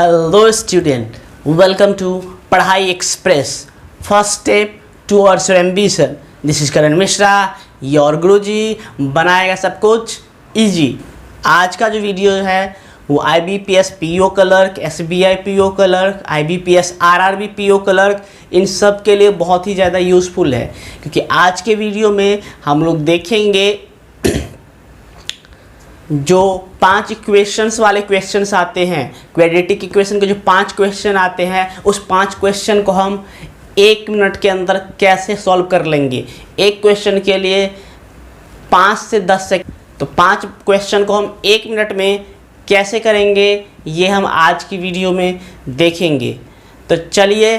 Hello student, welcome to Padhai express first step towards your ambition. This is Karan Mishra, your गुरुजी बनाएगा सब कुछ easy. आज का जो वीडियो है वो IBPS PO clerk, SBI PO clerk, IBPS RRB PO clerk, इन सब के लिए बहुत ही ज़्यादा यूज़फुल है, क्योंकि आज के वीडियो में हम लोग देखेंगे जो 5 इक्वेशंस वाले क्वेश्चंस आते हैं, क्वाड्रेटिक इक्वेशन के जो 5 क्वेश्चन आते हैं, उस 5 क्वेश्चन को हम 1 मिनट के अंदर कैसे सॉल्व कर लेंगे। एक क्वेश्चन के लिए 5 से 10 सेकंड, तो 5 क्वेश्चन को हम 1 मिनट में कैसे करेंगे ये हम आज की वीडियो में देखेंगे। तो चलिए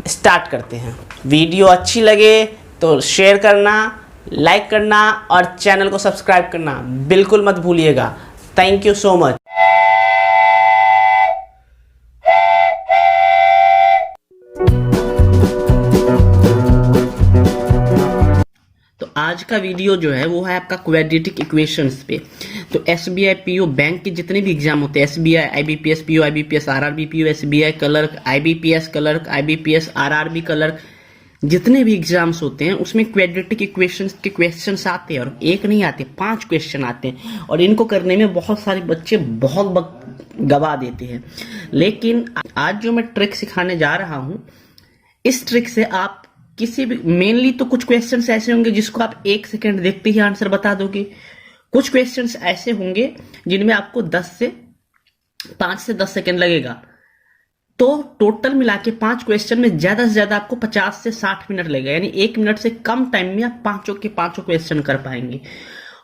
स्टार्ट करते हैं। वीडियो अच्छी लगे तो शेयर करना, लाइक करना और चैनल को सब्सक्राइब करना बिल्कुल मत भूलिएगा। Thank you so much. तो आज का वीडियो जो है वो है आपका क्वाड्रेटिक इक्वेशंस पे। तो SBI PO बैंक के जितने भी एग्जाम होते हैं, SBI IBPS PO, IBPS RRB PO, SBI clerk, IBPS clerk, IBPS RRB clerk, जितने भी एग्जाम्स होते हैं उसमें क्वाड्रेटिक इक्वेशंस के क्वेश्चंस आते हैं, और एक नहीं आते, 5 क्वेश्चन आते हैं, और इनको करने में बहुत सारे बच्चे बहुत वक्त गवा देते हैं। लेकिन आज जो मैं ट्रिक सिखाने जा रहा हूं, इस ट्रिक से आप किसी भी, मेनली तो कुछ क्वेश्चंस ऐसे होंगे जिसको आप 1 सेकेंड देखते ही आंसर बता दोगे। कुछ क्वेश्चंस ऐसे होंगे जिनमें आपको 5 से 10 सेकेंड लगेगा। तो टोटल मिला के 5 क्वेश्चन में ज्यादा से ज्यादा आपको 50 से 60 मिनट लगेगा, यानी 1 मिनट से कम टाइम में आप 5 क्वेश्चन कर पाएंगे।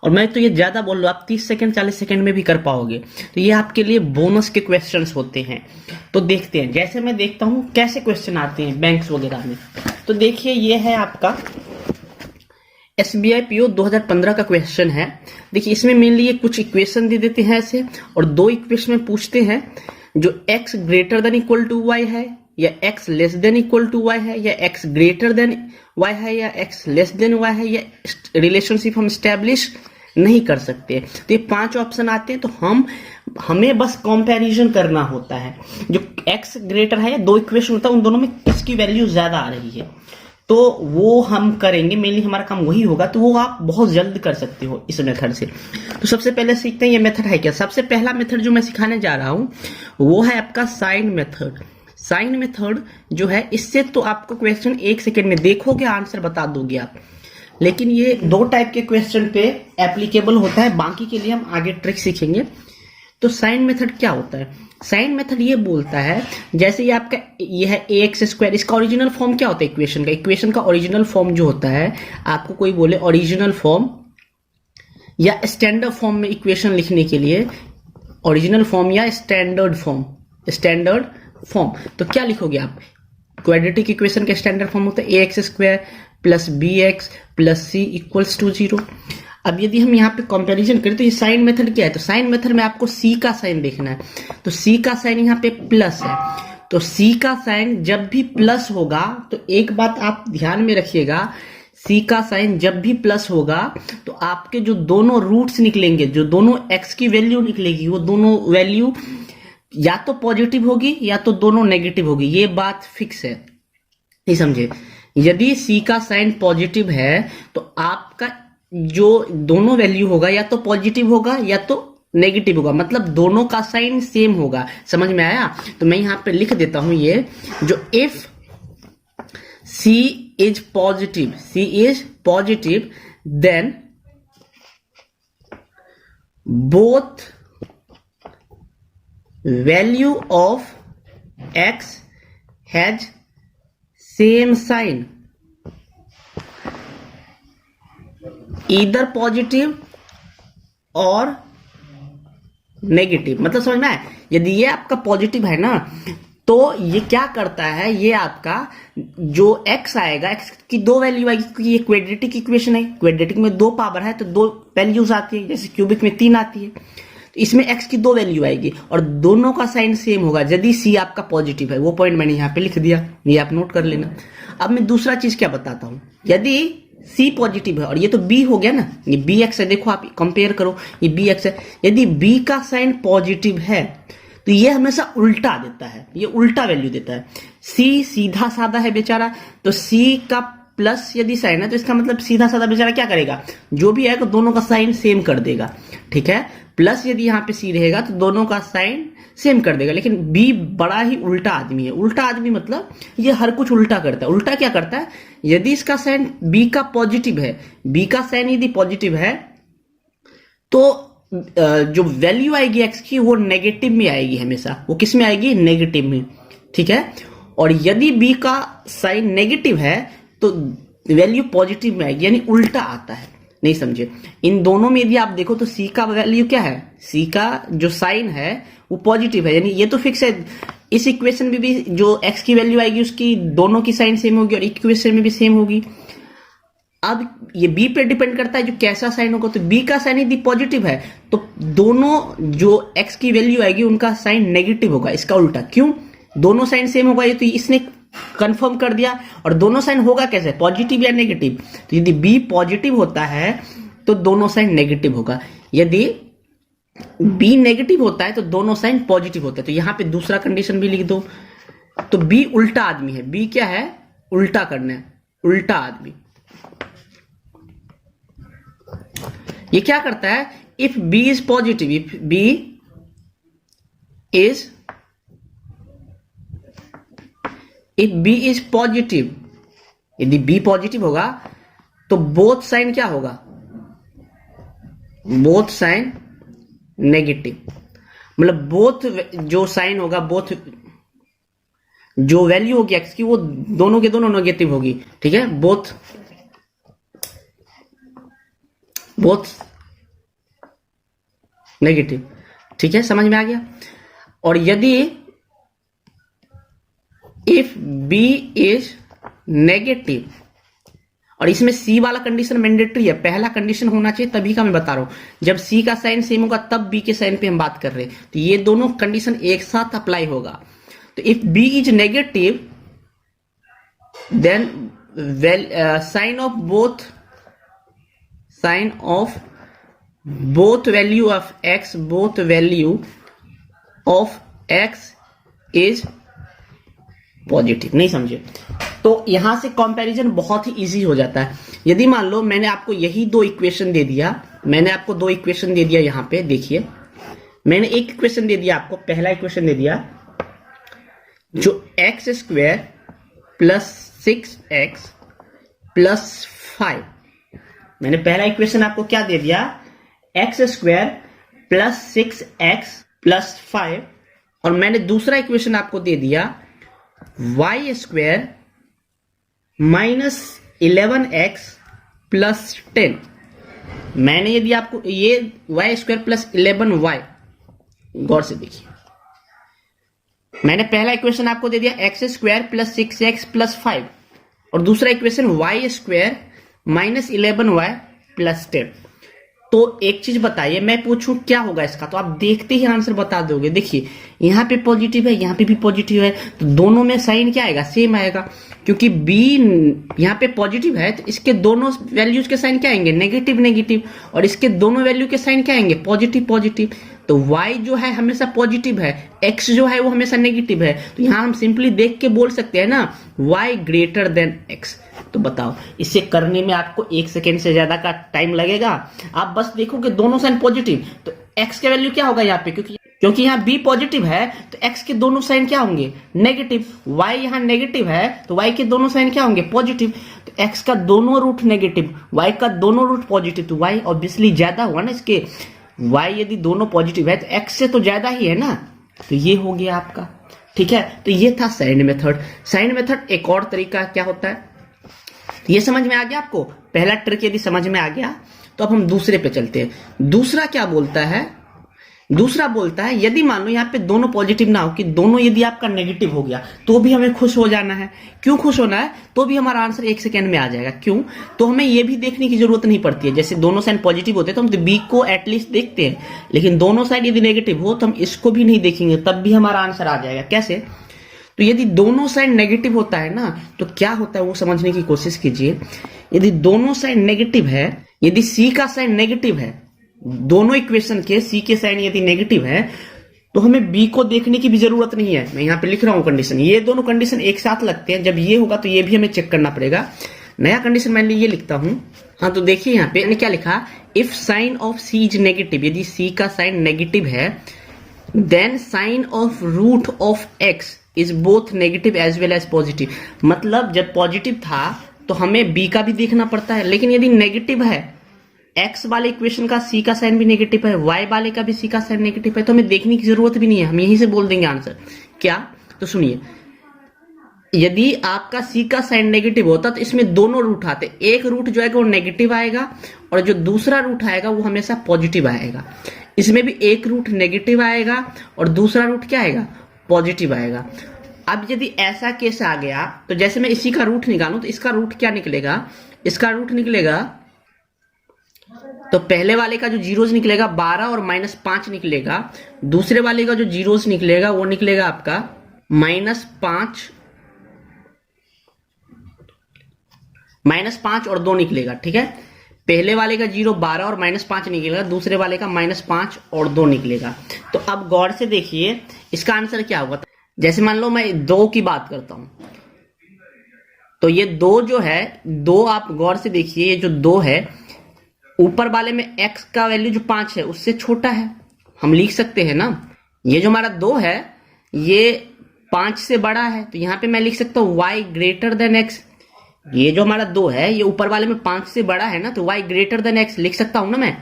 और मैं तो ये ज्यादा बोल रहा हूं, आप 30 सेकंड 40 सेकंड में भी कर पाओगे। तो ये आपके लिए बोनस के क्वेश्चंस होते हैं। तो देखते हैं, जैसे मैं देखता हूं कैसे क्वेश्चन आते हैं बैंक्स वगैरह में। तो देखिए, ये है आपका SBI PO 2015 का क्वेश्चन है। देखिए, इसमें मेनली ये कुछ इक्वेशन दे देते हैं ऐसे, और 2 इक्वेशन में पूछते हैं जो x greater than equal to y है, या x less than equal to y है, या x ग्रेटर देन y है, या x लेस देन y है, या रिलेशनशिप हम स्टैब्लिश नहीं कर सकते। तो ये 5 ऑप्शन आते हैं। तो हमें बस कंपैरिजन करना होता है, जो x ग्रेटर है, 2 इक्वेशन होता है, उन दोनों में किसकी वैल्यू ज्यादा आ रही है, तो वो हम करेंगे। मेनली हमारा काम वही होगा, तो वो आप बहुत जल्द कर सकते हो इस मेथड से। तो सबसे पहले सीखते हैं ये मेथड है क्या। सबसे पहला मेथड जो मैं सिखाने जा रहा हूं वो है आपका साइन मेथड। साइन मेथड जो है, इससे तो आपको क्वेश्चन 1 सेकेंड में देखोगे, आंसर बता दोगे आप। लेकिन ये 2 टाइप के क्वेश्चन पे एप्लीकेबल होता है, बाकी के लिए हम आगे ट्रिक सीखेंगे। तो साइन मेथड क्या होता है? साइन मेथड ये बोलता है, जैसे ये आपका ये है ax², इसका ओरिजिनल फॉर्म क्या होता है इक्वेशन का? इक्वेशन का ओरिजिनल फॉर्म जो होता है, आपको कोई बोले ओरिजिनल फॉर्म या स्टैंडर्ड फॉर्म में इक्वेशन लिखने के लिए, ओरिजिनल फॉर्म या स्टैंडर्ड फॉर्म, तो क्या लिखोगे आप? क्वाड्रेटिक इक्वेशन का स्टैंडर्ड फॉर्म होता है ax² + bx + c = 0। अब यदि हम यहाँ पे कंपैरिजन करें तो ये साइन मेथड क्या है? तो साइन मेथड में आपको c का साइन देखना है। तो c का साइन यहाँ पे प्लस है, तो c का साइन जब भी प्लस होगा, तो एक बात आप ध्यान में रखिएगा, c का साइन जब भी प्लस होगा तो आपके जो दोनों रूट्स निकलेंगे, जो दोनों x की वैल्यू निकलेगी, वो दोनों वैल्यू या तो पॉजिटिव होगी या तो दोनों नेगेटिव होगी। ये बात फिक्स है, नहीं समझे? यदि c का साइन पॉजिटिव है तो आपका जो दोनों वैल्यू होगा या तो पॉजिटिव होगा या तो नेगेटिव होगा, मतलब दोनों का साइन सेम होगा। समझ में आया? तो मैं यहां पे लिख देता हूं ये, जो if c is positive then both value of x has same sign, either positive और नेगेटिव। मतलब समझ में आए? यदि ये आपका पॉजिटिव है ना, तो ये क्या करता है, ये आपका जो x आएगा, x की 2 वैल्यू आएगी, क्योंकि ये क्वाड्रेटिक इक्वेशन है। क्वाड्रेटिक में 2 पावर है तो 2 वैल्यूज आती है, जैसे क्यूबिक में 3 आती है। तो इसमें x की 2 वैल्यू आएगी और दोनों का साइन सेम होगा यदि c आपका पॉजिटिव है। वो पॉइंट मैंने यहाँ पे लिख दिया, ये आप नोट कर लेना। अब मैं दूसरा चीज क्या बताता हूं, यदि C पॉजिटिव है और ये तो B हो गया ना, ये BX है, देखो आप कंपेयर करो, ये BX है। यदि B का साइन पॉजिटिव है तो ये हमेशा उल्टा देता है, ये उल्टा वैल्यू देता है। सी सीधा साधा है बेचारा, तो सी का प्लस यदि साइन है तो इसका मतलब सीधा साधा बेचारा क्या करेगा, जो भी आएगा दोनों का साइन सेम कर देगा, ठीक है। प्लस यदि यहाँ पे सी रहेगा तो दोनों का साइन सेम कर देगा। लेकिन बी बड़ा ही उल्टा आदमी है। उल्टा आदमी मतलब ये हर कुछ उल्टा करता है। उल्टा क्या करता है, यदि इसका साइन बी का पॉजिटिव है, बी का साइन यदि पॉजिटिव है तो जो वैल्यू आएगी एक्स की वो नेगेटिव में आएगी हमेशा। वो किस में आएगी, नेगेटिव में, ठीक है। और यदि बी का साइन नेगेटिव है तो वैल्यू पॉजिटिव में आएगी, यानी उल्टा आता है। नहीं समझे, इन दोनों में यदि आप देखो तो सी का वैल्यू क्या है, सी का जो साइन है वो पॉजिटिव है, यानी ये तो फिक्स है। इस इक्वेशन में भी जो एक्स की वैल्यू आएगी उसकी दोनों की साइन सेम होगी और इक्वेशन में भी सेम होगी। अब ये बी पे डिपेंड करता है जो कैसा साइन होगा। तो बी का साइन यदि पॉजिटिव है तो दोनों जो एक्स की वैल्यू आएगी उनका साइन नेगेटिव होगा। इसका उल्टा, क्यों, दोनों साइन सेम होगा, ये तो इसने कंफर्म कर दिया। और दोनों साइन होगा कैसे, पॉजिटिव या नेगेटिव। तो यदि बी पॉजिटिव होता है तो दोनों साइन नेगेटिव होगा, यदि बी नेगेटिव होता है तो दोनों साइन पॉजिटिव होता है। तो यहां पे दूसरा कंडीशन भी लिख दो। तो बी उल्टा आदमी है, बी क्या है, उल्टा करना है, उल्टा आदमी। ये क्या करता है, if B is positive, if B is positive, यदि बी पॉजिटिव होगा तो बोथ साइन क्या होगा, बोथ साइन नेगेटिव। मतलब बोथ जो साइन होगा, बोथ जो वैल्यू होगी एक्स की वो दोनों के दोनों नेगेटिव होगी, ठीक है। बोथ नेगेटिव, ठीक है, समझ में आ गया। और यदि इफ बी इज नेगेटिव, और इसमें सी वाला कंडीशन मैंडेटरी है, पहला कंडीशन होना चाहिए, तभी का मैं बता रहा हूं। जब सी का साइन सेम होगा तब बी के साइन पे हम बात कर रहे हैं, तो ये दोनों कंडीशन एक साथ अप्लाई होगा। तो if B is negative then sign of both value of X, both value of X is positive. नहीं समझे, तो यहां से कंपैरिजन बहुत ही इजी हो जाता है। यदि मान लो मैंने आपको यही दो इक्वेशन दे दिया, मैंने आपको दो इक्वेशन दे दिया, यहां पे देखिए मैंने एक इक्वेशन दे दिया आपको, पहला इक्वेशन दे दिया जो x square plus 6x plus 5, मैंने पहला इक्वेशन आपको क्या दे दिया, x square plus 6x plus 5, और मैंने दूसरा इक्वेशन आपको दे दिया Y square minus 11x plus 10। मैंने यदि आपको ये वाई स्क्वायर प्लस 11y, गौर से देखिए, मैंने पहला इक्वेशन आपको दे दिया x square plus 6x plus 5 और दूसरा equation Y square minus 11y plus 10। तो एक चीज बताइए, मैं पूछूं क्या होगा इसका, तो आप देखते ही आंसर बता दोगे। देखिए यहां पे पॉजिटिव है, यहां पे भी पॉजिटिव है, तो दोनों में साइन क्या आएगा, सेम आएगा। क्योंकि बी यहां पे पॉजिटिव है तो इसके दोनों वैल्यूज के साइन क्या आएंगे, नेगेटिव नेगेटिव, और इसके दोनों वैल्यू के साइन क्या आएंगे, पॉजिटिव पॉजिटिव। तो y जो है हमेशा पॉजिटिव है, x जो है वो हमेशा नेगेटिव है। तो यहां हम सिंपली देख के बोल सकते हैं ना y ग्रेटर देन x। तो बताओ इसे करने में आपको 1 सेकेंड से ज्यादा का टाइम लगेगा। आप बस देखोगे दोनों साइन पॉजिटिव, तो x का वैल्यू क्या होगा यहाँ पे, क्योंकि यहाँ b पॉजिटिव है तो x के दोनों साइन क्या होंगे, नेगेटिव। y यहाँ नेगेटिव है तो y के दोनों साइन क्या होंगे, पॉजिटिव। तो x का दोनों रूट नेगेटिव, y का दोनों रूट पॉजिटिव, तो y ऑब्वियसली ज्यादा हुआ ना इसके। y यदि दोनों पॉजिटिव है तो x से तो ज्यादा ही है ना, तो ये हो गया आपका, ठीक है। तो ये था साइन मेथड। साइन मेथड एक और तरीका क्या होता है, ये समझ में आ गया आपको। पहला ट्रिक यदि समझ में आ गया तो अब हम दूसरे पे चलते हैं। दूसरा क्या बोलता है, दूसरा बोलता है यदि मान लो यहाँ पे दोनों पॉजिटिव ना हो, कि दोनों यदि आपका नेगेटिव हो गया तो भी हमें खुश हो जाना है। क्यों खुश होना है, तो भी हमारा आंसर 1 सेकेंड में आ जाएगा। क्यों, तो हमें ये भी देखने की जरूरत नहीं पड़ती है। जैसे दोनों साइड पॉजिटिव होते हैं तो हम बी को एटलीस्ट देखते हैं, लेकिन दोनों साइड यदि नेगेटिव हो तो हम इसको भी नहीं देखेंगे, तब भी हमारा आंसर आ जाएगा। कैसे, तो यदि दोनों साइड नेगेटिव होता है ना तो क्या होता है वो समझने की कोशिश कीजिए। यदि दोनों साइड नेगेटिव है, यदि सी का साइन नेगेटिव है, दोनों इक्वेशन के सी के साइन यदि नेगेटिव है तो हमें बी को देखने की भी जरूरत नहीं है। मैं यहाँ पे लिख रहा हूं कंडीशन, ये दोनों कंडीशन एक साथ लगते हैं। जब ये होगा तो ये भी हमें चेक करना पड़ेगा। नया कंडीशन मैंने ये लिखता हूं। हाँ, तो देखिए यहाँ पे मैंने क्या लिखा, if sign of C is negative, यदि सी का साइन नेगेटिव है, then sign of root of X is both negative as well as positive. मतलब जब पॉजिटिव था तो हमें बी का भी देखना पड़ता है, लेकिन यदि नेगेटिव है, एक्स वाले इक्वेशन का सी का साइन भी नेगेटिव है, वाई वाले का भी सी का साइन नेगेटिव है, तो हमें देखने की जरूरत भी नहीं है, हम यहीं से बोल देंगे आंसर। क्या? तो सुनिए, यदि आपका सी का साइन नेगेटिव होता तो इसमें दोनों रूट आते, एक रूट जो है वो नेगेटिव आएगा और जो दूसरा रूट आएगा वो हमेशा पॉजिटिव आएगा। इसमें भी एक रूट नेगेटिव आएगा और दूसरा रूट क्या आएगा, पॉजिटिव आएगा। अब यदि ऐसा केस आ गया तो जैसे मैं इसी का रूट निकालूं तो इसका रूट क्या निकलेगा, इसका रूट निकलेगा, तो पहले वाले का जो जीरोज निकलेगा 12 और -5 निकलेगा, दूसरे वाले का जो जीरोज निकलेगा वो निकलेगा आपका -5 और 2 निकलेगा। ठीक है, पहले वाले का 0 12 और -5 निकलेगा, दूसरे वाले का -5 और 2 निकलेगा। तो अब गौर से देखिए इसका आंसर क्या होगा। जैसे मान लो मैं 2 की बात करता हूं, तो ये 2 जो है, 2 आप गौर से देखिए, ये जो 2 है ऊपर वाले में x का वैल्यू जो 5 है उससे छोटा है, हम लिख सकते हैं ना। ये जो हमारा 2 है ये 5 से बड़ा है, तो यहां पे मैं लिख सकता हूं y ग्रेटर देन x। ये जो हमारा 2 है ये ऊपर वाले में 5 से बड़ा है ना, तो y ग्रेटर देन x लिख सकता हूं ना मैं।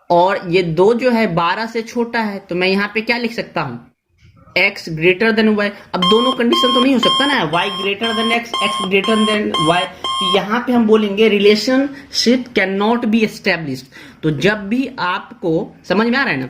और ये 2 जो है 12 से छोटा है, तो मैं यहां पे क्या लिख सकता हूं, x ग्रेटर देन y। अब दोनों कंडीशन तो नहीं हो सकता ना, y greater than x, x greater then y। तो यहां पे हम बोलेंगे relationship can not B established. तो जब भी आपको समझ में आ रहा है ना,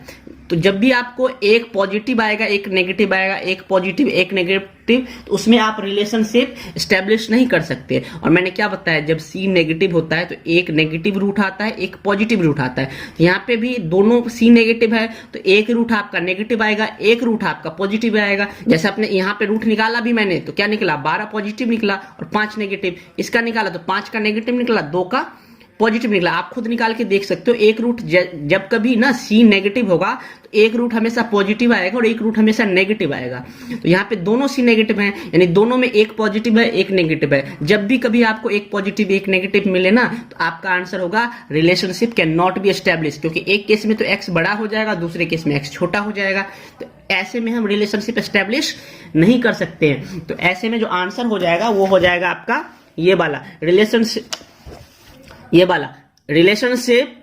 तो जब भी आपको एक पॉजिटिव आएगा एक नेगेटिव आएगा, एक पॉजिटिव एक नेगेटिव, तो उसमें आप रिलेशनशिप एस्टेब्लिश नहीं कर सकते। और मैंने क्या बताया, जब सी नेगेटिव होता है तो एक नेगेटिव रूट आता है एक पॉजिटिव रूट आता है। यहाँ पे भी दोनों सी नेगेटिव है तो एक रूट आपका नेगेटिव आएगा, एक रूट आपका पॉजिटिव आएगा। जैसे आपने यहाँ पे रूट निकाला भी मैंने, तो क्या निकला, 12 पॉजिटिव निकला और 5 नेगेटिव। इसका निकाला तो 5 का नेगेटिव निकला, 2 का पॉजिटिव निकला। आप खुद निकाल के देख सकते हो, एक रूट जब कभी ना सी नेगेटिव होगा तो एक रूट हमेशा पॉजिटिव आएगा और एक रूट हमेशा नेगेटिव आएगा। तो यहाँ पे दोनों सी नेगेटिव हैं, यानी दोनों में एक पॉजिटिव है एक नेगेटिव है। जब भी कभी आपको एक पॉजिटिव एक नेगेटिव मिले ना, तो आपका आंसर होगा relationship can not be establish, क्योंकि एक केस में तो एक्स बड़ा हो जाएगा, दूसरे केस में एक्स छोटा हो जाएगा। तो ऐसे में हम रिलेशनशिप एस्टेब्लिश नहीं कर सकते हैं। तो ऐसे में जो आंसर हो जाएगा वो हो जाएगा आपका ये वाला relationship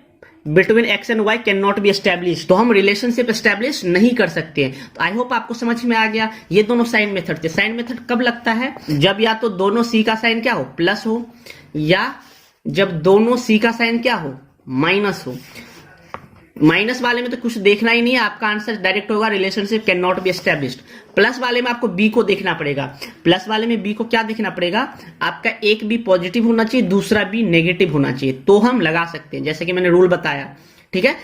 between X and Y can not be establish. तो हम रिलेशनशिप एस्टेब्लिश नहीं कर सकते हैं। तो आई होप आपको समझ में आ गया। ये दोनों साइन मेथड थे। साइन मेथड कब लगता है, जब या तो दोनों सी का साइन क्या हो, प्लस हो, या जब दोनों सी का साइन क्या हो, माइनस हो। माइनस वाले में तो कुछ देखना ही नहीं है, आपका आंसर डायरेक्ट होगा relationship can not B established. Plus वाले में आपको बी को देखना पड़ेगा। प्लस वाले में बी को क्या देखना पड़ेगा, आपका एक बी पॉजिटिव होना चाहिए, दूसरा बी नेगेटिव होना चाहिए, तो हम लगा सकते हैं, जैसे कि मैंने रूल बताया। ठीक है,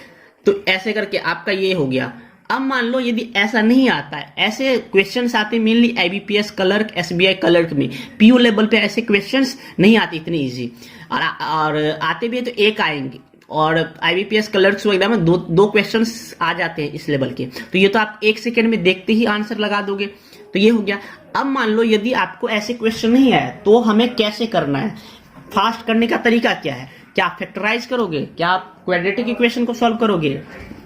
तो ऐसे करके आपका ये हो गया। अब मान लो यदि ऐसा नहीं आता है, ऐसे क्वेश्चंस आते हैं mainly IBPS clerk, SBI clerk में, पीओ लेवल पे ऐसे क्वेश्चंस नहीं आते इतनी इजी, और आते भी है तो एक आएंगे, और आईबीपीएस क्लर्क्स वगैरह में दो क्वेश्चंस आ जाते हैं इस लेवल के। तो ये तो आप 1 सेकेंड में देखते ही आंसर लगा दोगे। तो ये हो गया। अब मान लो यदि आपको ऐसे क्वेश्चन नहीं आए तो हमें कैसे करना है, फास्ट करने का तरीका क्या है। क्या आप फैक्टराइज करोगे, क्या आप क्वाड्रेटिक इक्वेशन को सॉल्व करोगे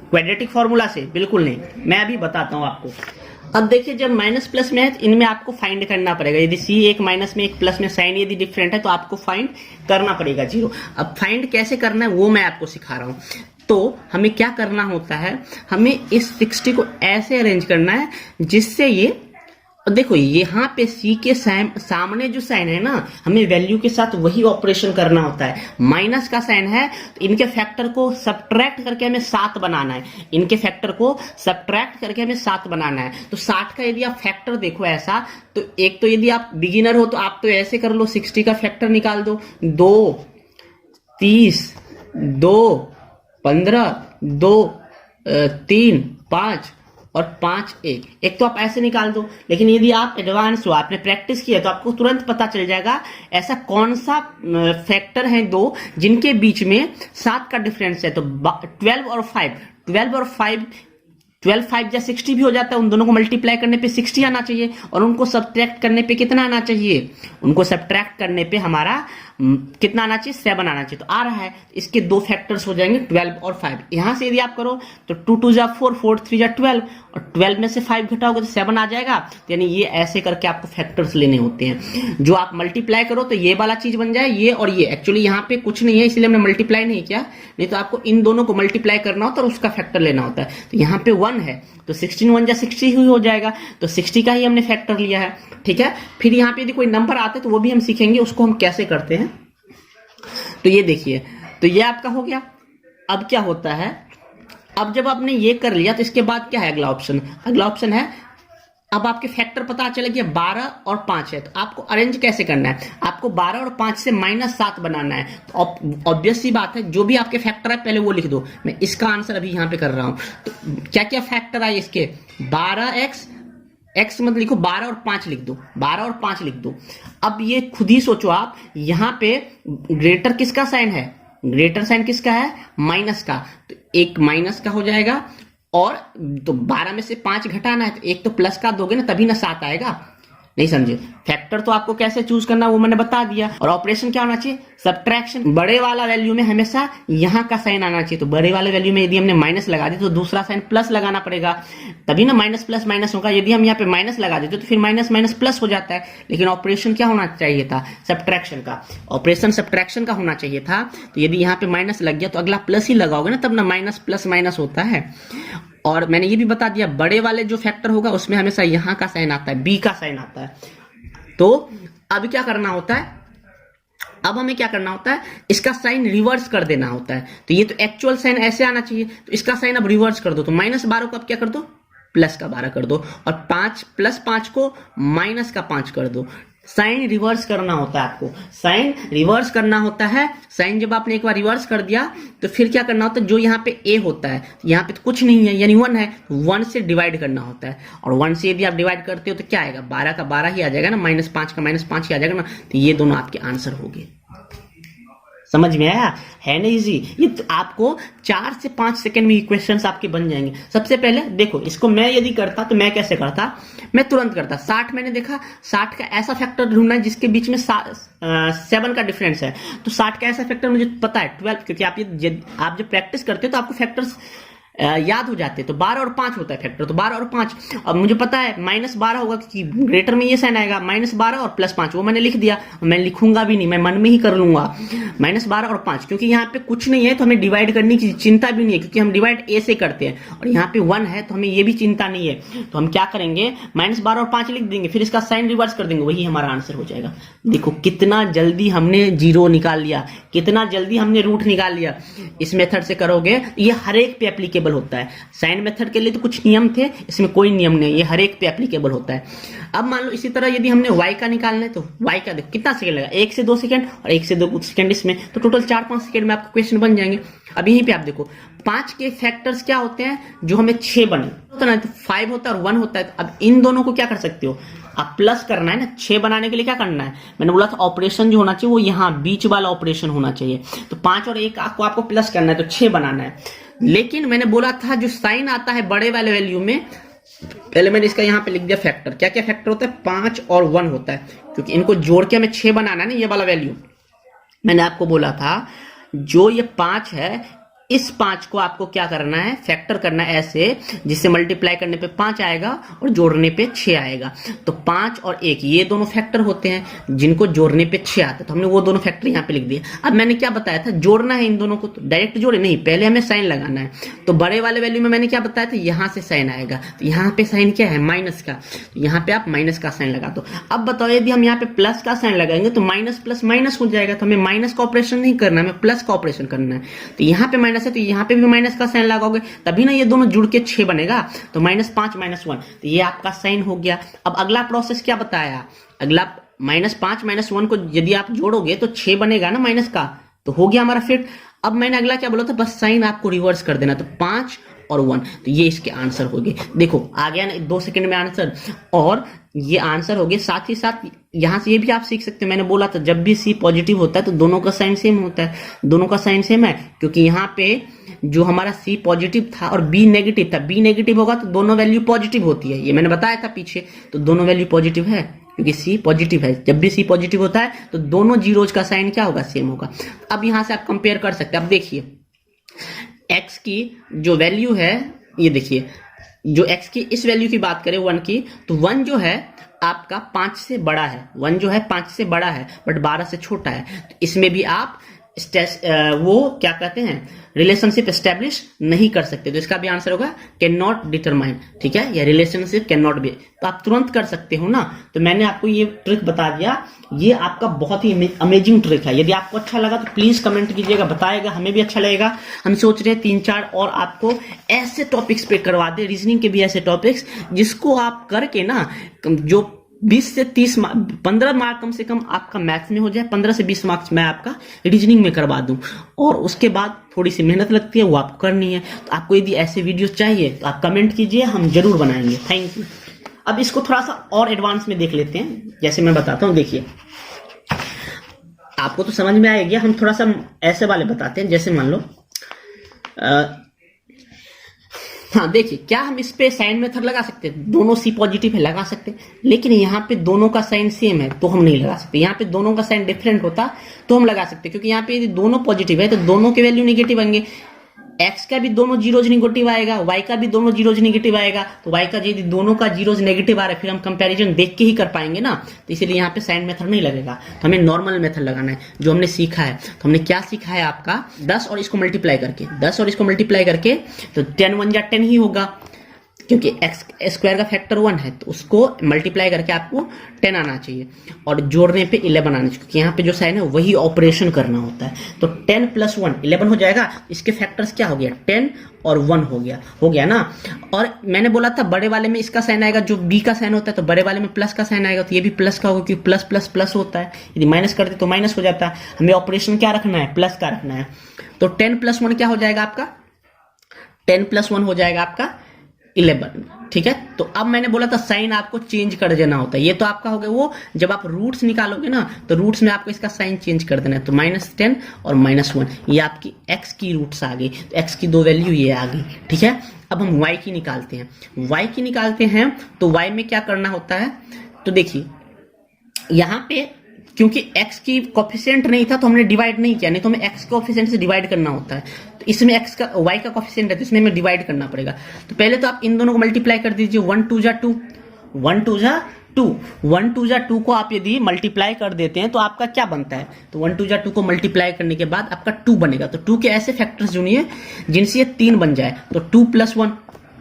क्वाड्रेटिक फॉर्मूला से? बिल्कुल नहीं, मैं अभी बताता हूं आपको। अब देखिए, जब माइनस प्लस में है तो इनमें आपको फाइंड करना पड़ेगा। यदि सी एक माइनस में एक प्लस में साइन यदि डिफरेंट है तो आपको फाइंड करना पड़ेगा 0। अब फाइंड कैसे करना है वो मैं आपको सिखा रहा हूं। तो हमें क्या करना होता है, हमें इस 60 को ऐसे अरेंज करना है जिससे ये, देखो यहाँ पे सी के सामने जो साइन है ना, हमें वैल्यू के साथ वही ऑपरेशन करना होता है। माइनस का साइन है तो इनके फैक्टर को सब्ट्रैक्ट करके हमें 7 बनाना है। इनके फैक्टर को सब्ट्रैक्ट करके हमें 7 बनाना है। तो 60 का यदि आप फैक्टर देखो ऐसा, तो एक तो यदि आप बिगिनर हो तो आप तो ऐसे कर लो, 60 का फैक्टर निकाल दो, 2 30 2 15 2 3 5 और 5 1 तो आप ऐसे निकाल दो। लेकिन यदि आप एडवांस हो, आपने प्रैक्टिस किया, तो आपको तुरंत पता चल जाएगा ऐसा कौन सा फैक्टर है 2 जिनके बीच में 7 का डिफरेंस है। तो 12 और 5 12 5 या 60 भी हो जाता है, उन दोनों को मल्टीप्लाई करने पे 60 आना चाहिए, और उनको सब्ट्रैक्ट करने पे कितना आना चाहिए, उनको सब्ट्रैक्ट करने पे हमारा कितना आना चाहिए, 7 आना चाहिए। तो आ रहा है, इसके दो फैक्टर्स हो जाएंगे 12 और 5। यहां से यदि आप करो तो 2 2 जा 4, 4 3 जा 12, और 12 में से 5 घटाओगे तो 7 आ जाएगा। तो यानी ये ऐसे करके आपको फैक्टर्स लेने होते हैं, जो आप मल्टीप्लाई करो तो ये वाला चीज बन जाए, ये और ये। एक्चुअली यहाँ पे कुछ नहीं है, इसलिए हमने मल्टीप्लाई नहीं किया, नहीं तो आपको इन दोनों को मल्टीप्लाई करना होता है और उसका फैक्टर लेना होता है। तो यहाँ पे 1 है तो 16 1 जा 60 ही हो जाएगा, तो 60 का ही हमने फैक्टर लिया है, ठीक है। फिर यहाँ पे यदि कोई नंबर आते तो वो भी हम सीखेंगे, उसको हम कैसे करते हैं। तो ये देखिए, तो ये आपका हो गया। अब क्या होता है, अब जब आपने ये कर लिया तो इसके बाद क्या है, अगला ऑप्शन, अगला ऑप्शन है, अब आपके फैक्टर पता चले कि 12 और 5 है, तो आपको अरेंज कैसे करना है, आपको 12 और 5 से -7 बनाना है। तो ऑब्वियस सी बात है, जो भी आपके फैक्टर है पहले वो लिख दो। मैं इसका आंसर अभी यहां पे कर रहा हूं। तो क्या क्या फैक्टर आए इसके, 12x, x मत लिखो, 12 और 5 लिख दो, 12 और 5 लिख दो। अब ये खुद ही सोचो आप, यहां पे ग्रेटर किसका साइन है, ग्रेटर साइन किसका है, माइनस का, तो एक माइनस का हो जाएगा, और तो 12 में से 5 घटाना है, तो एक तो प्लस का दोगे ना तभी ना 7 आएगा। नहीं समझे, फैक्टर तो आपको कैसे चूज करना वो मैंने बता दिया। और ऑपरेशन क्या होना चाहिए, सब्ट्रैक्शन। बड़े वाला वैल्यू में हमेशा यहां का साइन आना चाहिए, तो बड़े वाले वैल्यू में यदि हमने माइनस लगा दी तो दूसरा साइन प्लस लगाना पड़ेगा, तभी ना माइनस प्लस माइनस होगा। यदि हम यहाँ पे माइनस लगा देते तो फिर माइनस माइनस प्लस हो जाता है, लेकिन ऑपरेशन क्या होना चाहिए था, सब्ट्रैक्शन का, ऑपरेशन सब्ट्रैक्शन का होना चाहिए था। तो यदि यहाँ पे माइनस लग गया तो अगला प्लस ही लगाओगे ना, तब ना माइनस प्लस माइनस होता है। और मैंने ये भी बता दिया, बड़े वाले जो फैक्टर होगा उसमें हमेशा यहां का साइन आता है, बी का साइन आता है। तो अब क्या करना होता है, अब हमें क्या करना होता है, इसका साइन रिवर्स कर देना होता है। तो ये तो एक्चुअल साइन ऐसे आना चाहिए, तो इसका साइन अब रिवर्स कर दो, तो -12 को अब क्या कर दो, प्लस का 12 कर दो, और 5 + 5 को -5 कर दो। साइन रिवर्स करना होता है आपको, साइन रिवर्स करना होता है। साइन जब आपने एक बार रिवर्स कर दिया तो फिर क्या करना होता है, जो यहाँ पे ए होता है, यहाँ पे तो कुछ नहीं है यानी 1 है, 1 से डिवाइड करना होता है। और 1 से यदि आप डिवाइड करते हो तो क्या आएगा, 12 का 12 ही आ जाएगा ना, -5 का -5 ही आ जाएगा ना। तो ये दोनों आपके आंसर हो गए। समझ में आया, है ना इजी। ये तो आपको 4 से 5 सेकंड में क्वेश्चंस आपके बन जाएंगे। सबसे पहले देखो, इसको मैं यदि करता तो मैं कैसे करता, मैं तुरंत करता। 60 मैंने देखा, 60 का ऐसा फैक्टर ढूंढना है जिसके बीच में 7 का डिफरेंस है। तो 60 का ऐसा फैक्टर मुझे पता है 12, क्योंकि आप जब प्रैक्टिस करते हो तो आपको फैक्टर्स याद हो जाते हैं। तो 12 और 5 होता है फैक्टर, तो 12 और 5। अब मुझे पता है -12 होगा क्योंकि ग्रेटर में ये साइन आएगा, -12 और +5 वो मैंने लिख दिया। मैं लिखूंगा भी नहीं, मैं मन में ही कर लूंगा -12 और 5, क्योंकि यहाँ पे कुछ नहीं है तो हमें डिवाइड करने की चिंता भी नहीं है, क्योंकि हम डिवाइड ए से करते हैं। और यहाँ पे 1 है तो हमें ये भी चिंता नहीं है। तो हम क्या करेंगे, -12 और 5 लिख देंगे, फिर इसका साइन रिवर्स कर देंगे, वही हमारा आंसर हो जाएगा। देखो कितना जल्दी हमने जीरो निकाल लिया, कितना जल्दी हमने रूट निकाल लिया। इस मेथड से करोगे, ये हर एक पे एप्लीकेबल होता है। साइन मेथड के लिए तो कुछ नियम थे, इसमें कोई नियम नहीं, ये हर एक पे एप्लीकेबल होता है। अब मान लो इसी तरह यदि हमने y का निकालना है, तो y का देखो कितना सेकंड लगा, 1 से 2 सेकंड और 1 से 2 सेकंड इसमें, तो टोटल 4-5 सेकंड में आपको क्वेश्चन बन जाएंगे। अब यहीं पे आप देखो 5 के फैक्टर्स क्या होते हैं, जो हमें 6 बने होता है, तो 5 होता है और 1 होता है। तो अब इन दोनों को क्या कर सकते हो, आप प्लस करना है ना। 6 बनाने के लिए क्या करना है, मैंने बोला था ऑपरेशन जो होना चाहिए वो यहाँ बीच वाला ऑपरेशन होना चाहिए। तो 5 और 1 को आपको प्लस करना है, तो 6 बनाना है। लेकिन मैंने बोला था जो साइन आता है बड़े वाले वैल्यू में, पहले मैंने इसका यहाँ पे लिख दिया फैक्टर। क्या क्या फैक्टर होता है, 5 और 1 होता है, क्योंकि इनको जोड़ के हमें 6 बनाना है ना, ये वाला वैल्यू। मैंने आपको बोला था जो ये 5 है, इस 5 को आपको क्या करना है, फैक्टर करना है ऐसे, जिससे मल्टीप्लाई करने पे 5 आएगा और जोड़ने पे 6 आएगा। तो 5 और 1 ये दोनों फैक्टर होते हैं जिनको जोड़ने पे 6 आता है, तो हमने वो दोनों फैक्टर यहाँ पे लिख दिए। अब मैंने क्या बताया था, जोड़ना है इन दोनों को, तो डायरेक्ट जोड़े नहीं, पहले हमें साइन लगाना है। तो बड़े वाले वैल्यू में मैंने क्या बताया था, यहाँ से साइन आएगा, तो यहाँ पे साइन क्या है, माइनस का, तो यहाँ पे आप माइनस का साइन लगा दो। अब बताओ यदि हम यहाँ पे प्लस का साइन लगाएंगे तो माइनस प्लस माइनस हो जाएगा, तो हमें माइनस का ऑपरेशन नहीं करना है, हमें प्लस का ऑपरेशन करना है। तो यहाँ पे माइनस है तो यहाँ पे भी माइनस का साइन लगाओगे, तभी ना ये दोनों जुड़ के 6 बनेगा। तो -5 -1, तो ये आपका साइन हो गया। अब अगला प्रोसेस क्या बताया, अगला -5 -1 को यदि आप जोड़ोगे तो 6 बनेगा ना माइनस का, तो हो गया हमारा फिट। अब मैंने अगला क्या बोला था, बस साइन आपको रिवर्स कर देना। तो 5 और 1, तो ये इसके आंसर हो गए। देखो आ गया ना 2 सेकंड में आंसर, और ये आंसर हो गए। साथ ही साथ यहां से ये भी आप सीख सकते हो, मैंने बोला था जब भी सी पॉजिटिव होता है तो दोनों का साइन सेम होता है, दोनों का साइन सेम है, क्योंकि यहाँ पे जो हमारा सी पॉजिटिव था और बी नेगेटिव था, बी नेगेटिव होगा तो दोनों वैल्यू पॉजिटिव होती है, ये मैंने बताया था पीछे, तो दोनों वैल्यू पॉजिटिव है क्योंकि सी पॉजिटिव है। जब भी सी पॉजिटिव होता है तो दोनों जीरोज का साइन क्या होगा, सेम होगा। अब यहां से आप कंपेयर कर सकते हैं। अब देखिए x की जो वैल्यू है, ये देखिए जो x की इस वैल्यू की बात करें 1 की, तो 1 जो है आपका 5 से बड़ा है, 1 जो है 5 से बड़ा है बट 12 से छोटा है, तो इसमें भी आप वो क्या कहते हैं, रिलेशनशिप एस्टेब्लिश नहीं कर सकते, तो इसका भी आंसर होगा कैन नॉट डिटरमाइन, ठीक है, या रिलेशनशिप कैन नॉट बी, तो आप तुरंत कर सकते हो ना। तो मैंने आपको ये ट्रिक बता दिया, ये आपका बहुत ही अमेजिंग ट्रिक है। यदि आपको अच्छा लगा तो प्लीज कमेंट कीजिएगा, बताएगा, हमें भी अच्छा लगेगा। हम सोच रहे हैं 3-4 और आपको ऐसे टॉपिक्स पे करवा दे, रीजनिंग के भी ऐसे टॉपिक्स जिसको आप करके ना जो 20 से 30 15 मार्क कम से कम आपका मैथ्स में हो जाए, 15 से 20 मार्क्स मैं आपका रीजनिंग में करवा दूं, और उसके बाद थोड़ी सी मेहनत लगती है, वो आपको करनी है। तो आपको यदि ऐसे वीडियोस चाहिए तो आप कमेंट कीजिए, हम जरूर बनाएंगे। Thank you. अब इसको थोड़ा सा और एडवांस में देख लेते हैं, जैसे मैं बताता हूं। देखिए आपको तो समझ में आएगा, हम थोड़ा सा ऐसे वाले बताते हैं। जैसे मान लो हाँ देखिए, क्या हम इस पे साइन मेथड लगा सकते हैं, दोनों सी पॉजिटिव है लगा सकते हैं, लेकिन यहाँ पे दोनों का साइन सेम है तो हम नहीं लगा सकते। यहाँ पे दोनों का साइन डिफरेंट होता तो हम लगा सकते, क्योंकि यहाँ पे यदि दोनों पॉजिटिव है तो दोनों के वैल्यू नेगेटिव आएंगे, एक्स का भी दोनों जीरोज नेगेटिव आएगा, वाई का भी दोनों जीरोज नेगेटिव आएगा, तो वाई का यदि दोनों का जीरोज नेगेटिव आ रहा है फिर हम कंपैरिजन देख के ही कर पाएंगे ना, तो इसलिए यहाँ पे साइन मेथड नहीं लगेगा, तो हमें नॉर्मल मेथड लगाना है जो हमने सीखा है। तो हमने क्या सीखा है आपका 10 और इसको मल्टीप्लाई करके, 10 और इसको मल्टीप्लाई करके, तो 10 1 जा 10 ही होगा, क्योंकि एक्स स्क्वायर का फैक्टर 1 है, तो उसको मल्टीप्लाई करके आपको 10 आना चाहिए, और जोड़ने पे 11 आना चाहिए, क्योंकि यहाँ पे जो साइन है वही ऑपरेशन करना होता है। तो 10 + 1 11 हो जाएगा, इसके फैक्टर्स क्या हो गया, 10 और 1 हो गया ना। और मैंने बोला था बड़े वाले में इसका साइन आएगा, जो बी का साइन होता है, तो बड़े वाले में प्लस का साइन आएगा, तो ये भी प्लस का होगा, क्योंकि प्लस प्लस प्लस होता है, यदि माइनस करते तो माइनस हो जाता है। हमें ऑपरेशन क्या रखना है, प्लस का रखना है। तो 10 + 1 क्या हो जाएगा आपका, 10 + 1 हो जाएगा आपका 11, ठीक है। तो अब मैंने बोला था साइन आपको चेंज कर देना होता है, ये तो आपका हो गया वो जब आप रूट्स निकालोगे ना, तो रूट्स में आपको इसका साइन चेंज कर देना है, तो -10 और -1 ये आपकी x की रूट्स आ गई, तो x की 2 वैल्यू ये आ गई, ठीक है। अब हम y की निकालते हैं, y की निकालते हैं, तो y में क्या करना होता है, तो देखिए यहां पे क्योंकि x की कोफिशिएंट नहीं था तो हमने डिवाइड नहीं किया, नहीं तो हमें x कोफिशिएंट से डिवाइड करना होता है, तो इसमें x का y का कोफिशिएंट है तो इसमें हमें डिवाइड करना पड़ेगा। तो पहले तो आप इन दोनों को मल्टीप्लाई कर दीजिए, 1 2 जा 2, 1 2 जा 2, 1 2 जा 2 को आप यदि मल्टीप्लाई कर देते हैं तो आपका क्या बनता है, तो 1 2 जा 2 को मल्टीप्लाई करने के बाद आपका 2 बनेगा। तो 2 के ऐसे फैक्टर्स चुनिए जिनसे ये 3 बन जाए, तो 2 + 1,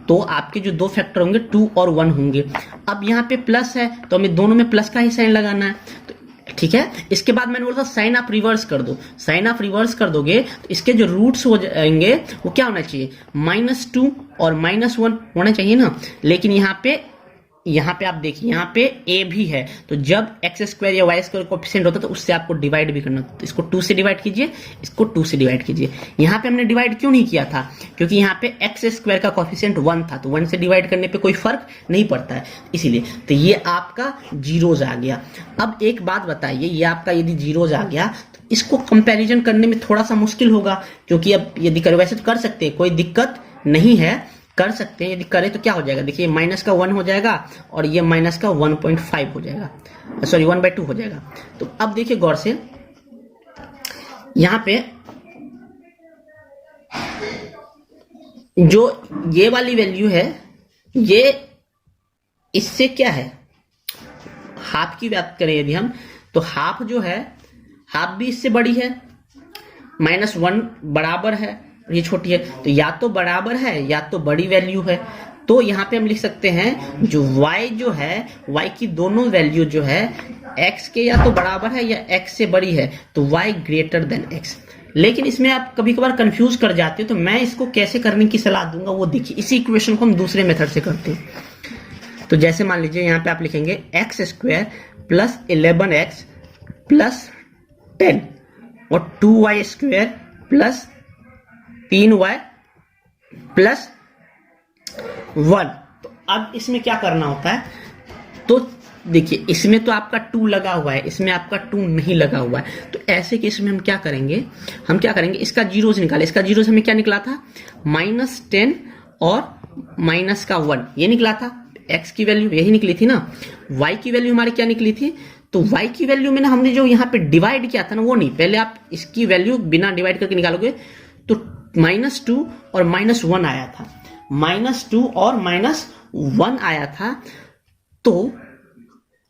तो आपके जो 2 फैक्टर होंगे 2 और 1 होंगे। अब यहाँ पे प्लस है तो हमें दोनों में प्लस का ही साइन लगाना है, तो ठीक है। इसके बाद मैंने बोला था साइन आप रिवर्स कर दो, साइन आप रिवर्स कर दोगे तो इसके जो रूट्स हो जाएंगे वो क्या होना चाहिए, -2 और -1 होना चाहिए ना, लेकिन यहाँ पे आप देखिए यहाँ पे a भी है, तो जब x² या y² कोएफिशिएंट होता है तो उससे आपको डिवाइड भी करना, तो इसको 2 से डिवाइड कीजिए, इसको 2 से डिवाइड कीजिए। यहाँ पे हमने डिवाइड क्यों नहीं किया था, क्योंकि यहाँ पे x² का कोएफिशिएंट 1 था, तो 1 से डिवाइड करने पे कोई फर्क नहीं पड़ता है, इसीलिए तो ये आपका जीरोज आ गया। अब एक बात बताइए, ये आपका यदि जीरोज आ गया तो इसको कंपैरिजन करने में थोड़ा सा मुश्किल होगा, क्योंकि अब यदि करें वैसे तो कर सकते हैं, कोई दिक्कत नहीं है, कर सकते हैं। यदि करें तो क्या हो जाएगा, देखिए -1 हो जाएगा और ये -1.5 हो जाएगा, सॉरी 1/2 हो जाएगा। तो अब देखिए गौर से, यहां पे जो ये वाली वैल्यू है ये इससे क्या है, हाफ की बात करें यदि हम, तो हाफ जो है हाफ भी इससे बड़ी है, -1 बराबर है, ये छोटी है, तो या तो बराबर है या तो बड़ी वैल्यू है। तो यहाँ पे हम लिख सकते हैं जो y जो है, y की दोनों वैल्यू जो है x के या तो बराबर है या x से बड़ी है, तो y > x। लेकिन इसमें आप कभी कभार कंफ्यूज कर जाते हो, तो मैं इसको कैसे करने की सलाह दूंगा वो देखिए, इसी इक्वेशन को हम दूसरे मेथड से करते हैं। तो जैसे मान लीजिए यहाँ पे आप लिखेंगे x² + 11x + 10 और 2y² + 3y + 1। तो अब इसमें क्या करना होता है, तो देखिए इसमें तो आपका 2 लगा हुआ है, इसमें आपका 2 नहीं लगा हुआ है। तो ऐसे केस में हम क्या करेंगे, इसका जीरोस निकाले। इसका जीरोस हमें क्या निकला था, -10 और -1 ये निकला था। x की वैल्यू यही निकली थी ना, y की वैल्यू हमारी क्या निकली थी, तो y की वैल्यू में ना हमने जो यहाँ पे डिवाइड किया था ना वो नहीं, पहले आप इसकी वैल्यू बिना डिवाइड करके निकालोगे तो -2 और -1 आया था, -2 और -1 आया था। तो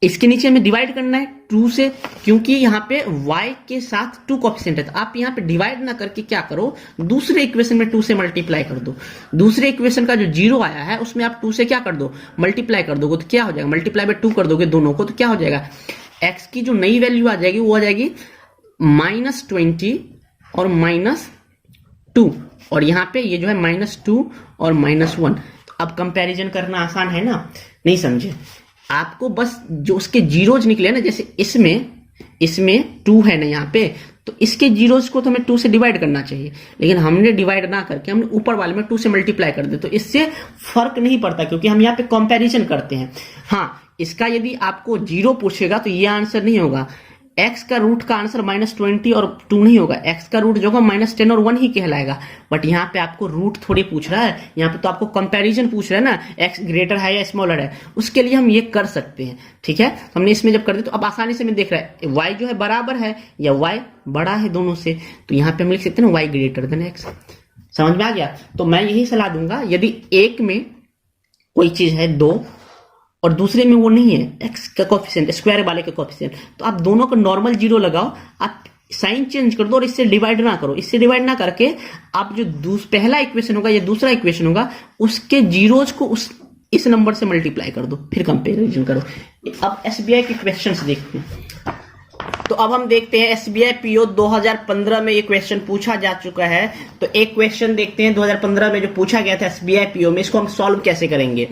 इसके नीचे हमें डिवाइड करना है 2 से, क्योंकि यहाँ पे y के साथ 2 कोएफिशिएंट है। तो आप यहाँ पे डिवाइड ना करके क्या करो, दूसरे इक्वेशन में 2 से मल्टीप्लाई कर दो। दूसरे इक्वेशन का जो 0 आया है उसमें आप 2 से क्या कर दो, मल्टीप्लाई कर दोगे। तो क्या हो जाएगा, मल्टीप्लाई बाय 2 कर दोगे दोनों को, तो क्या हो जाएगा, x की जो नई वैल्यू आ जाएगी वो आ जाएगी -20 और -2, और यहाँ पे ये जो है -2 और -1। तो अब कंपैरिजन करना आसान है ना, नहीं समझे, आपको बस जो उसके जीरोज निकले ना, जैसे इसमें 2 है ना यहाँ पे, तो इसके जीरोज को तो हमें 2 से डिवाइड करना चाहिए, लेकिन हमने डिवाइड ना करके हमने ऊपर वाले में 2 से मल्टीप्लाई कर दे। तो इससे फर्क नहीं पड़ता, क्योंकि हम यहाँ पे कंपैरिजन करते हैं। हाँ, इसका यदि आपको 0 पूछेगा तो ये आंसर नहीं होगा, x का रूट का आंसर -20 और 2 नहीं होगा, x का रूट जो होगा -10 और 1 ही कहलाएगा। बट यहाँ पे आपको रूट थोड़ी पूछ रहा है, यहाँ पे तो आपको कंपैरिजन पूछ रहा है ना, x ग्रेटर है या स्मॉलर है, उसके लिए हम ये कर सकते हैं। ठीक है, तो हमने इसमें जब कर दिया तो अब आसानी से मैं देख रहा है y जो है बराबर है या y बड़ा है दोनों से, तो यहाँ पे हम लिख सकते हैं ना y ग्रेटर देन x। समझ में आ गया। तो मैं यही सलाह दूंगा, यदि एक में कोई चीज है 2 और दूसरे में वो नहीं है, x का कोएफिशिएंट, स्क्वायर वाले का कोएफिशिएंट, तो आप दोनों को नॉर्मल 0 लगाओ, आप साइन चेंज कर दो और इससे डिवाइड ना करो। इससे डिवाइड ना करके आप जो पहला इक्वेशन होगा या दूसरा इक्वेशन होगा उसके जीरोज को इस नंबर से मल्टीप्लाई कर दो, फिर कंपेरिजन करो। अब एसबीआई के क्वेश्चंस देखते हैं। तो अब हम देखते हैं एसबीआई पीओ 2015 में ये क्वेश्चन पूछा जा चुका है। तो एक क्वेश्चन देखते हैं 2015 में जो पूछा गया था एसबीआई पीओ में, इसको हम सॉल्व कैसे करेंगे।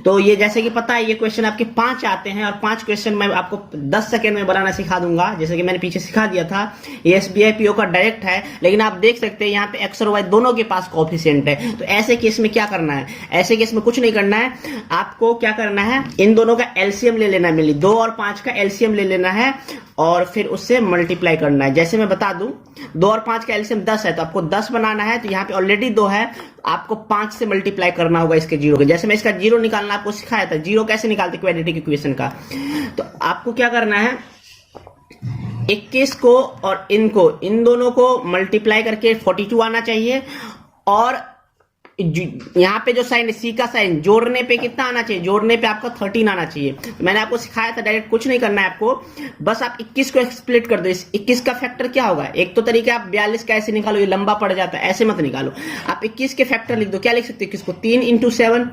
तो ये जैसे कि पता है ये क्वेश्चन आपके 5 आते हैं और 5 क्वेश्चन मैं आपको 10 सेकंड में बनाना सिखा दूंगा, जैसे कि मैंने पीछे सिखा दिया था। ये एसबीआई पीओ का डायरेक्ट है, लेकिन आप देख सकते हैं यहाँ पे एक्स और वाई दोनों के पास कोएफिशिएंट है। तो ऐसे केस में क्या करना है, ऐसे केस में कुछ नहीं करना है, आपको क्या करना है, इन दोनों का एलसीएम ले लेना है, मिली 2 और 5 का एलसीएम ले लेना है और फिर उससे मल्टीप्लाई करना है। जैसे मैं बता दूं 2 और 5 का एलसीएम 10 है, तो आपको 10 बनाना है, तो यहाँ पे ऑलरेडी 2 है, आपको 5 से मल्टीप्लाई करना होगा इसके जीरो के। जैसे मैं इसका जीरो निकालना आपको सिखाया था, जीरो कैसे निकालते क्वाड्रेटिक इक्वेशन का। तो आपको क्या करना है, 21 को और इन दोनों को मल्टीप्लाई करके 42 आना चाहिए, और यहाँ पे जो साइन सी का साइन जोड़ने पे कितना आना चाहिए, जोड़ने पे आपका 13 आना चाहिए। तो मैंने आपको सिखाया था डायरेक्ट कुछ नहीं करना है आपको, बस आप 21 को स्प्लिट कर दो। इस 21 का फैक्टर क्या होगा, एक तो तरीका आप 42 कैसे निकालो, ये लंबा पड़ जाता है, ऐसे मत निकालो। आप 21 के फैक्टर लिख दो, क्या लिख सकते हो, 21 को 3 × 7,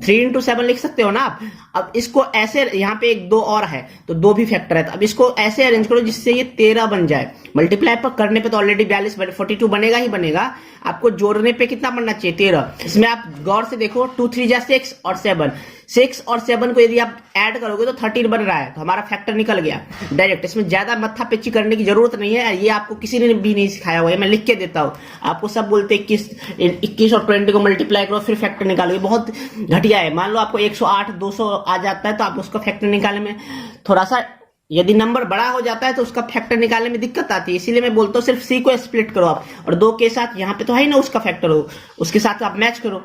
3 × 7 लिख सकते हो ना आप। अब इसको ऐसे, यहाँ पे 1 2 और है तो 2 भी फैक्टर है, तो अब इसको ऐसे अरेंज करो जिससे ये 13 बन जाए। मल्टीप्लाई पर करने पे तो ऑलरेडी 42 बनेगा ही बनेगा, आपको जोड़ने पे कितना बनना चाहिए, 13। इसमें आप गौर से देखो 2 3 जा 6 और 7, 6 और 7 को यदि आप ऐड करोगे तो 13 बन रहा है, तो हमारा फैक्टर निकल गया डायरेक्ट। इसमें ज्यादा मत्था पेची करने की जरूरत नहीं है, ये आपको किसी ने भी नहीं सिखाया हुआ है, मैं लिख के देता हूँ आपको। सब बोलते 21 और 20 को मल्टीप्लाई करो फिर फैक्टर निकालो, ये बहुत घटिया है। मान लो आपको 108 200 आ जाता है तो आप उसका फैक्टर निकालने में थोड़ा सा, यदि नंबर बड़ा हो जाता है तो उसका फैक्टर निकालने में दिक्कत आती है। इसीलिए मैं बोलता हूँ सिर्फ सी को स्प्लिट करो आप, और 2 के साथ यहाँ पे तो है ही ना उसका फैक्टर हो, उसके साथ आप मैच करो।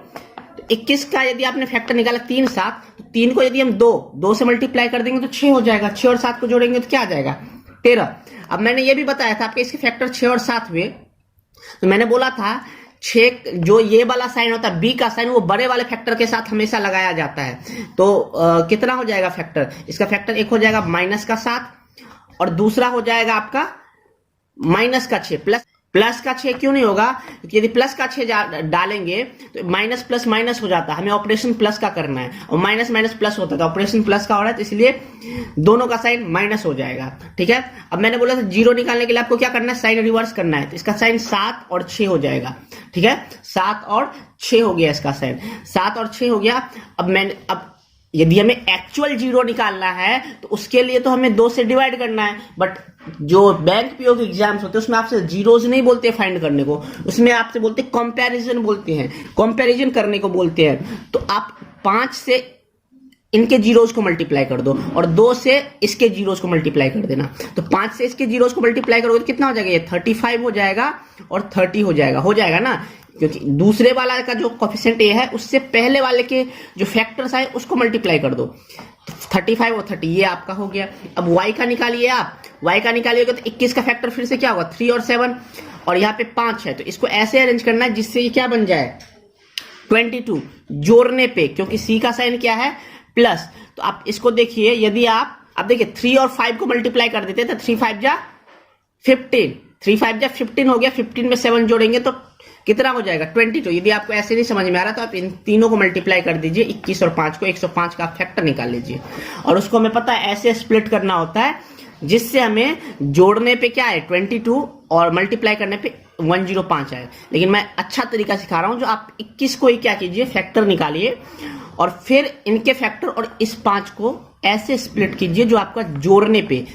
21 का यदि आपने फैक्टर निकाला 3 7, तो 3 को यदि हम 2 से मल्टीप्लाई कर देंगे तो 6 हो जाएगा, 6 और 7 को जोड़ेंगे तो क्या आ जाएगा, 13। अब मैंने ये भी बताया था आपके इसके फैक्टर 6 और 7 हुए, तो मैंने बोला था 6 जो ये वाला साइन होता है बी का साइन, वो बड़े वाले फैक्टर के साथ हमेशा लगाया जाता है। तो कितना हो जाएगा फैक्टर, इसका फैक्टर एक हो जाएगा -7 और दूसरा हो जाएगा आपका -6। प्लस का 6 क्यों नहीं होगा, क्योंकि यदि प्लस का 6 डालेंगे तो माइनस प्लस माइनस हो जाता है, हमें ऑपरेशन प्लस का करना है, और माइनस माइनस प्लस होता है तो ऑपरेशन प्लस का हो रहा है, तो इसलिए दोनों का साइन माइनस हो जाएगा। ठीक है, अब मैंने बोला था जीरो निकालने के लिए आपको क्या करना है, साइन रिवर्स करना है, तो इसका साइन 7 और 6 हो जाएगा। ठीक है, 7 और 6 हो गया इसका साइन, 7 और 6 हो गया। अब यदि हमें एक्चुअल जीरो निकालना है तो उसके लिए तो हमें 2 से डिवाइड करना है, बट जो बैंक पीओ के एग्जाम्स होते हैं उसमें आपसे जीरोज नहीं बोलते फाइंड करने को, उसमें आपसे बोलते कंपैरिजन बोलते हैं, कंपैरिजन करने को बोलते हैं। तो आप 5 से इनके जीरोज को मल्टीप्लाई कर दो और 2 से इसके जीरोज को मल्टीप्लाई कर देना। तो 5 से इसके जीरोज को मल्टीप्लाई करोगे तो कितना हो जाएगा, ये 35 हो जाएगा और 30 हो जाएगा ना, क्योंकि दूसरे वाला का जो कोफिशिएंट ए है उससे पहले वाले के जो फैक्टर्स आए उसको मल्टीप्लाई कर दो। 35 और 30 ये आपका हो गया। अब y का निकालिए, आप y का निकालिएगा तो 21 का फैक्टर फिर से क्या होगा, 3 और 7, और यहाँ पे 5 है, तो इसको ऐसे अरेंज करना है जिससे ये क्या बन जाए 22 जोड़ने पे, क्योंकि c का साइन क्या है प्लस। तो आप इसको देखिए, यदि आप देखिए 3 और 5 को मल्टीप्लाई कर देते तो 3 5 जा 15, 3 5 जा 15 हो गया, 15 में 7 जोड़ेंगे तो कितना हो जाएगा 22। यदि आपको ऐसे नहीं समझ में आ रहा तो आप इन तीनों को मल्टीप्लाई कर दीजिए, 21 और 5 को, 105 का फैक्टर निकाल लीजिए, और उसको हमें पता है ऐसे स्प्लिट करना होता है जिससे हमें जोड़ने पे क्या है 22 और मल्टीप्लाई करने पे 105 आए। लेकिन मैं अच्छा तरीका सिखा रहा हूं, जो आप 21 को ही क्या कीजिए फैक्टर निकालिए और फिर इनके फैक्टर और इस 5 को ऐसे स्प्लिट कीजिए जो आपका जोड़ने पे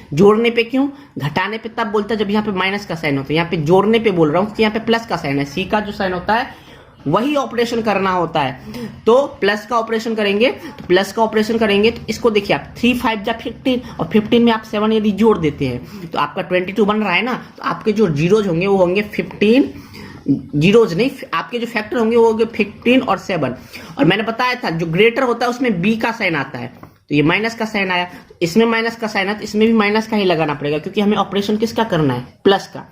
क्यों, घटाने पे तब बोलता है जब यहाँ पे माइनस का साइन होता है, यहाँ पे जोड़ने पे बोल रहा हूँ कि यहाँ पे प्लस का साइन है, सी का जो साइन होता है वही ऑपरेशन करना होता है। तो प्लस का ऑपरेशन करेंगे, तो इसको देखिए आप 3 5 जा 15 और 15 में आप 7 यदि जोड़ देते हैं तो आपका 22 बन रहा है ना। तो आपके जो जीरोज होंगे वो होंगे 15, जीरोज नहीं, आपके जो फैक्टर होंगे वो होंगे 15 और 7। और मैंने बताया था जो ग्रेटर होता है उसमें बी का साइन आता है, तो ये माइनस का साइन आया, तो इसमें माइनस का साइन आया तो इसमें भी माइनस का ही लगाना पड़ेगा, क्योंकि हमें ऑपरेशन किसका करना है प्लस का।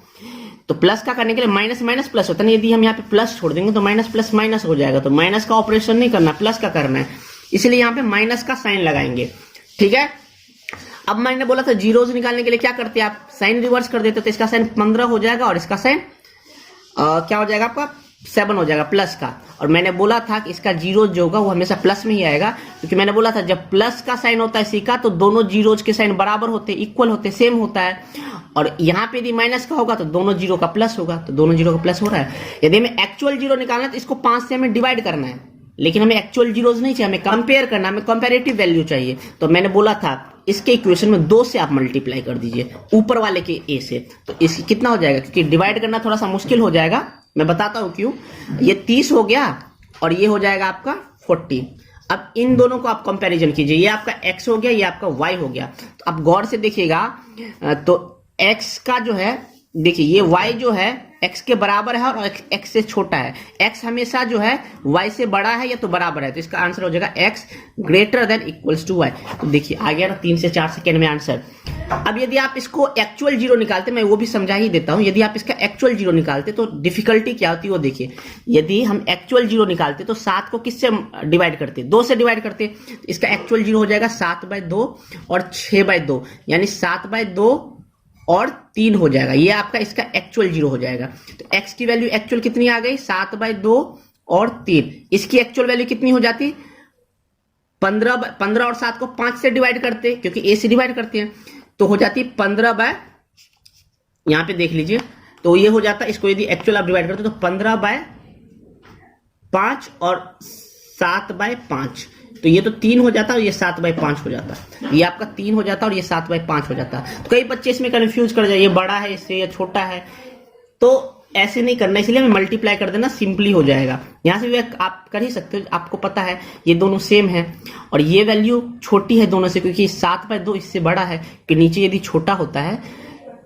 तो प्लस का करने के लिए माइनस माइनस प्लस होता है ना, यदि हम यहाँ पे प्लस छोड़ देंगे तो माइनस प्लस माइनस हो जाएगा, तो माइनस का ऑपरेशन नहीं करना, प्लस का करना है, इसलिए यहाँ पे माइनस का साइन लगाएंगे। ठीक है, अब मैंने बोला था जीरोज निकालने के लिए क्या करते हैं आप साइन रिवर्स कर देते, तो इसका साइन 15 हो जाएगा और इसका साइन क्या हो जाएगा आपका 7 हो जाएगा प्लस का। और मैंने बोला था कि इसका जीरो जो होगा वो हमेशा प्लस में ही आएगा, क्योंकि मैंने बोला था जब प्लस का साइन होता है सी का तो दोनों जीरोज के साइन बराबर होते, इक्वल होते, सेम होता है। और यहाँ पे यदि माइनस का होगा तो दोनों जीरो का प्लस होगा, तो दोनों जीरो का प्लस हो रहा है। यदि हमें एक्चुअल जीरो निकालना है तो इसको 5 से हमें डिवाइड करना है, लेकिन हमें एक्चुअल जीरोज नहीं चाहिए, हमें कंपेयर करना, हमें कंपेरेटिव वैल्यू चाहिए। तो मैंने बोला था इसके इक्वेशन में 2 से आप मल्टीप्लाई कर दीजिए ऊपर वाले के ए से, तो इसकी कितना हो जाएगा, क्योंकि डिवाइड करना थोड़ा सा मुश्किल हो जाएगा, मैं बताता हूं क्यों। ये 30 हो गया और ये हो जाएगा आपका 40। अब इन दोनों को आप कंपैरिजन कीजिए, ये आपका x हो गया, ये आपका y हो गया। तो आप गौर से देखिएगा, तो x का जो है देखिए ये y जो है x के बराबर है और x से छोटा है, x हमेशा जो है y से बड़ा है या तो बराबर है, तो इसका आंसर हो जाएगा x greater than equals to y। तो देखिए आ गया ना 3 से 4 सेकेंड में आंसर। अब यदि आप इसको एक्चुअल जीरो निकालते, मैं वो भी समझा ही देता हूं, यदि आप इसका एक्चुअल जीरो निकालते तो डिफिकल्टी क्या होती है वो देखिए। यदि हम एक्चुअल जीरो निकालते तो 7 को किससे डिवाइड करते, 2 से डिवाइड करते, तो इसका एक्चुअल जीरो हो जाएगा 7/2 और 6/2, यानी 7/2 और 3 हो जाएगा, ये आपका इसका एक्चुअल जीरो हो जाएगा। तो x की वैल्यू एक्चुअल कितनी आ गई 7/2 और 3, इसकी एक्चुअल वैल्यू कितनी हो जाती 15 और 7 को 5 से डिवाइड करते, क्योंकि a से डिवाइड करते हैं, तो हो जाती 15 यहां पे देख लीजिए, तो ये हो जाता, इसको यदि एक्चुअल आप डिवाइड करते तो 15/5 और 7/5, तो ये तो 3 हो जाता और ये 7/5 हो जाता, ये आपका 3 हो जाता और ये 7/5 हो जाता। तो कई बच्चे इसमें कंफ्यूज कर जाए, ये बड़ा है इससे या छोटा है, तो ऐसे नहीं करना, इसलिए हमें मल्टीप्लाई कर देना, सिंपली हो जाएगा। यहां से भी आप कर ही सकते हो, आपको पता है ये दोनों सेम है और ये वैल्यू छोटी है दोनों से, क्योंकि 7/2 इससे बड़ा है, कि नीचे यदि छोटा होता है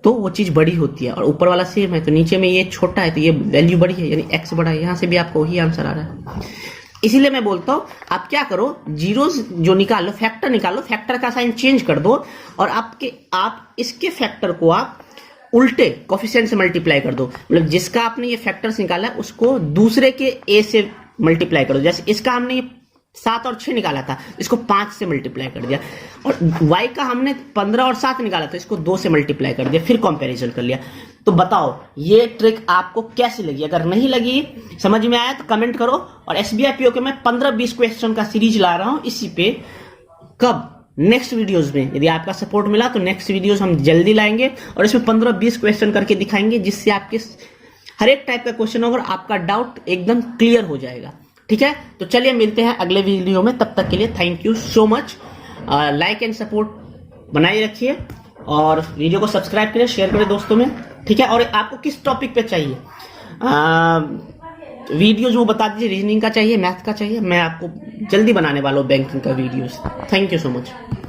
तो वो चीज बड़ी होती है और ऊपर वाला सेम है, तो नीचे में ये छोटा है तो ये वैल्यू बड़ी है, यानी x बड़ा है। यहां से भी आपको वही आंसर आ रहा है, इसीलिए मैं बोलता हूं आप क्या करो, जीरोस जो निकालो, फैक्टर निकालो, फैक्टर का साइन चेंज कर दो और आप इसके फैक्टर को आप उल्टे कोफिशिएंट से मल्टीप्लाई कर दो, मतलब जिसका आपने ये फैक्टर्स निकाला है उसको दूसरे के a से मल्टीप्लाई कर दो। जैसे इसका हमने 7 और 6 निकाला था, इसको 5 से मल्टीप्लाई कर दिया, और y का हमने 15 और 7 निकाला था, इसको 2 से मल्टीप्लाई कर दिया, फिर कंपैरिजन कर लिया। तो बताओ ये ट्रिक आपको कैसी लगी? अगर नहीं लगी, समझ में आया तो कमेंट करो। और एसबीआई पीओ के मैं 15-20 क्वेश्चन का सीरीज ला रहा हूं इसी पे, कब नेक्स्ट वीडियोस में, यदि आपका सपोर्ट मिला तो नेक्स्ट वीडियोस हम जल्दी लाएंगे और इसमें 15-20 क्वेश्चन करके दिखाएंगे, जिससे आपके हर एक टाइप का क्वेश्चन होगा और आपका डाउट एकदम क्लियर हो जाएगा। ठीक है, तो चलिए मिलते हैं अगले वीडियो में, तब तक के लिए thank you so much. Like and support बनाए रखिए और वीडियो को सब्सक्राइब करें, शेयर करें दोस्तों में, ठीक है। और आपको किस टॉपिक पे चाहिए वीडियो, जो बता दीजिए, रीजनिंग का चाहिए, मैथ का चाहिए, मैं आपको जल्दी बनाने वाला हूँ बैंकिंग का videos. Thank you so much.